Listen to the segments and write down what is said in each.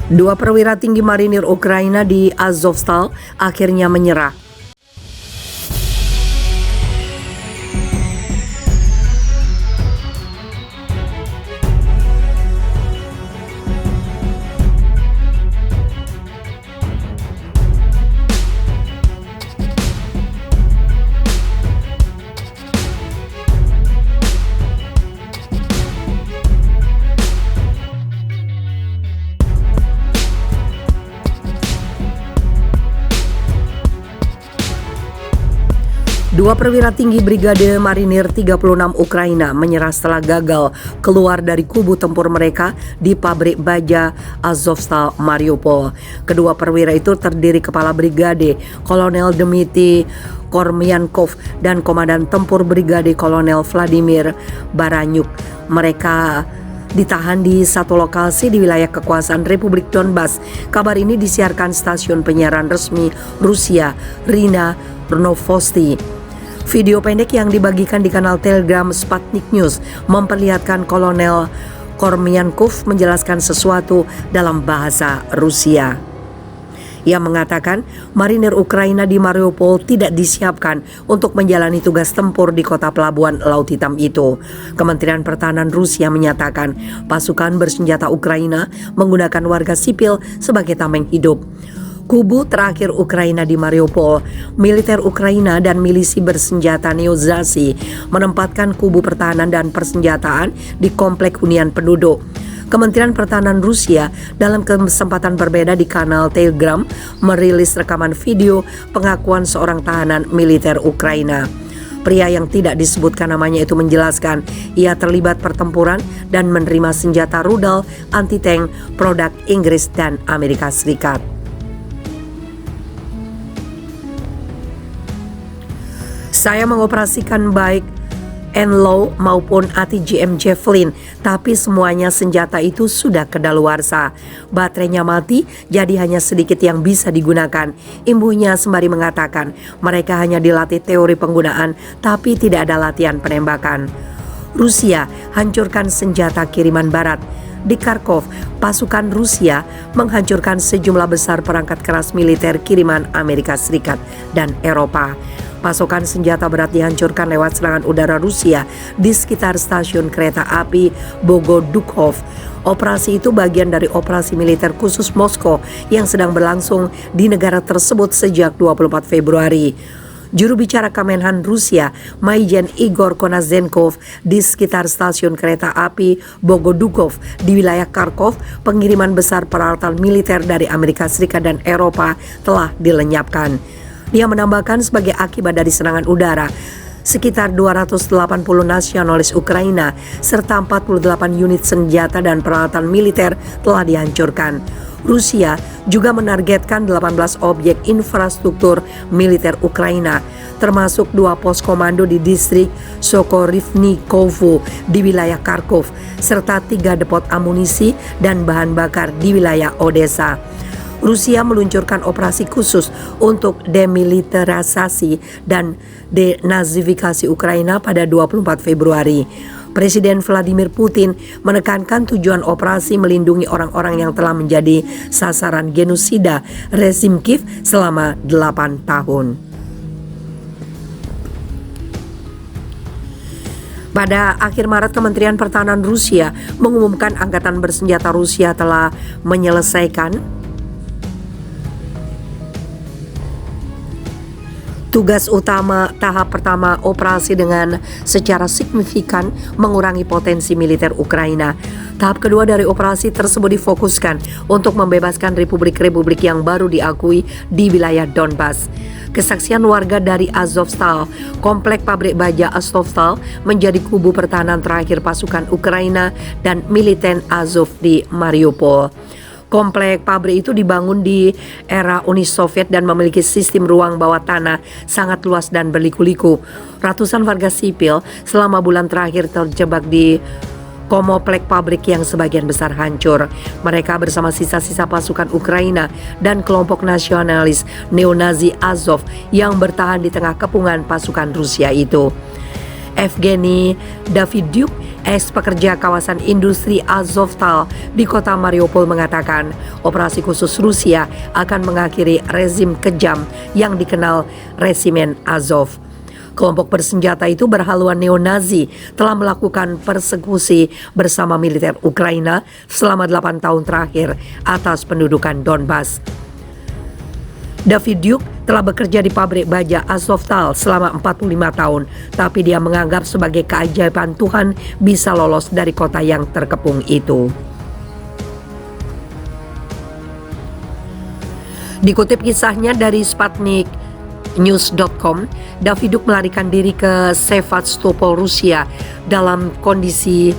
Dua perwira tinggi marinir Ukraina di Azovstal akhirnya menyerah. Dua perwira tinggi Brigade Marinir 36 Ukraina menyerah setelah gagal keluar dari kubu tempur mereka di pabrik baja Azovstal, Mariupol. Kedua perwira itu terdiri Kepala Brigade Kolonel Dmitry Kormyankov dan Komandan Tempur Brigade Kolonel Vladimir Baranyuk. Mereka ditahan di satu lokasi di wilayah kekuasaan Republik Donbas. Kabar ini disiarkan stasiun penyiaran resmi Rusia, RIA Novosti. Video pendek yang dibagikan di kanal Telegram Sputnik News memperlihatkan Kolonel Kormyankov menjelaskan sesuatu dalam bahasa Rusia. Ia mengatakan marinir Ukraina di Mariupol tidak disiapkan untuk menjalani tugas tempur di kota pelabuhan Laut Hitam itu. Kementerian Pertahanan Rusia menyatakan pasukan bersenjata Ukraina menggunakan warga sipil sebagai tameng hidup. Kubu terakhir Ukraina di Mariupol, militer Ukraina dan milisi bersenjata Neozazi menempatkan kubu pertahanan dan persenjataan di komplek hunian penduduk. Kementerian Pertahanan Rusia dalam kesempatan berbeda di kanal Telegram merilis rekaman video pengakuan seorang tahanan militer Ukraina. Pria yang tidak disebutkan namanya itu menjelaskan ia terlibat pertempuran dan menerima senjata rudal anti-tank produk Inggris dan Amerika Serikat. Saya mengoperasikan baik Enlow maupun ATGM Javelin, tapi semuanya senjata itu sudah kedaluarsa. Baterainya mati, jadi hanya sedikit yang bisa digunakan. Imbuhnya sembari mengatakan mereka hanya dilatih teori penggunaan, tapi tidak ada latihan penembakan. Rusia hancurkan senjata kiriman barat. Di Kharkov, pasukan Rusia menghancurkan sejumlah besar perangkat keras militer kiriman Amerika Serikat dan Eropa. Pasokan senjata berat dihancurkan lewat serangan udara Rusia di sekitar stasiun kereta api Bogodukov. Operasi itu bagian dari operasi militer khusus Moskow yang sedang berlangsung di negara tersebut sejak 24 Februari. Juru bicara Kemenhan Rusia, Maijen Igor Konazenkov, di sekitar stasiun kereta api Bogodukov di wilayah Kharkov, pengiriman besar peralatan militer dari Amerika Serikat dan Eropa telah dilenyapkan. Dia menambahkan sebagai akibat dari serangan udara, sekitar 280 nasionalis Ukraina serta 48 unit senjata dan peralatan militer telah dihancurkan. Rusia juga menargetkan 18 objek infrastruktur militer Ukraina, termasuk 2 pos komando di distrik Sokorivnikovo di wilayah Kharkov, serta 3 depot amunisi dan bahan bakar di wilayah Odessa. Rusia meluncurkan operasi khusus untuk demilitarisasi dan denazifikasi Ukraina pada 24 Februari. Presiden Vladimir Putin menekankan tujuan operasi melindungi orang-orang yang telah menjadi sasaran genosida rezim Kiev selama 8 tahun. Pada akhir Maret, Kementerian Pertahanan Rusia mengumumkan angkatan bersenjata Rusia telah menyelesaikan tugas utama tahap pertama operasi dengan secara signifikan mengurangi potensi militer Ukraina. Tahap kedua dari operasi tersebut difokuskan untuk membebaskan republik-republik yang baru diakui di wilayah Donbas. Kesaksian warga dari Azovstal, komplek pabrik baja Azovstal menjadi kubu pertahanan terakhir pasukan Ukraina dan militen Azov di Mariupol. Komplek pabrik itu dibangun di era Uni Soviet dan memiliki sistem ruang bawah tanah sangat luas dan berliku-liku. Ratusan warga sipil selama bulan terakhir terjebak di komplek pabrik yang sebagian besar hancur. Mereka bersama sisa-sisa pasukan Ukraina dan kelompok nasionalis neo-Nazi Azov yang bertahan di tengah kepungan pasukan Rusia itu. Evgeny Davidyuk, Ex-pekerja kawasan industri Azovstal di kota Mariupol mengatakan operasi khusus Rusia akan mengakhiri rezim kejam yang dikenal Resimen Azov. Kelompok bersenjata itu berhaluan neo-Nazi telah melakukan persekusi bersama militer Ukraina selama 8 tahun terakhir atas pendudukan Donbas. Davidiuk telah bekerja di pabrik baja Azovstal selama 45 tahun, tapi dia menganggap sebagai keajaiban Tuhan bisa lolos dari kota yang terkepung itu. Dikutip kisahnya dari Sputnik News.com, Davidiuk melarikan diri ke Sevastopol, Rusia dalam kondisi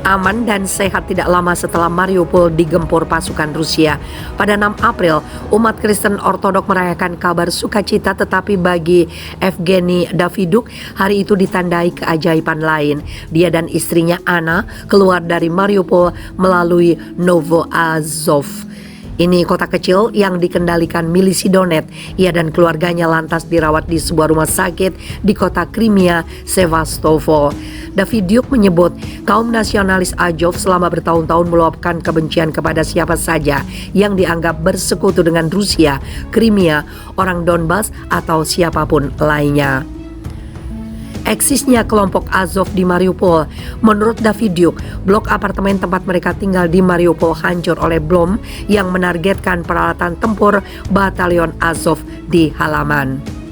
aman dan sehat tidak lama setelah Mariupol digempur pasukan Rusia. Pada 6 April, umat Kristen Ortodok merayakan kabar sukacita, tetapi bagi Evgeny Davidiuk, hari itu ditandai keajaiban lain. Dia dan istrinya Anna keluar dari Mariupol melalui Novoazov. Ini kota kecil yang dikendalikan milisi Donetsk. Ia dan keluarganya lantas dirawat di sebuah rumah sakit di kota Crimea, Sevastopol. Davidiuk menyebut kaum nasionalis Azov selama bertahun-tahun meluapkan kebencian kepada siapa saja yang dianggap bersekutu dengan Rusia, Crimea, orang Donbas, atau siapapun lainnya. Eksisnya kelompok Azov di Mariupol. Menurut Davidiuk, blok apartemen tempat mereka tinggal di Mariupol hancur oleh bom yang menargetkan peralatan tempur batalion Azov di halaman.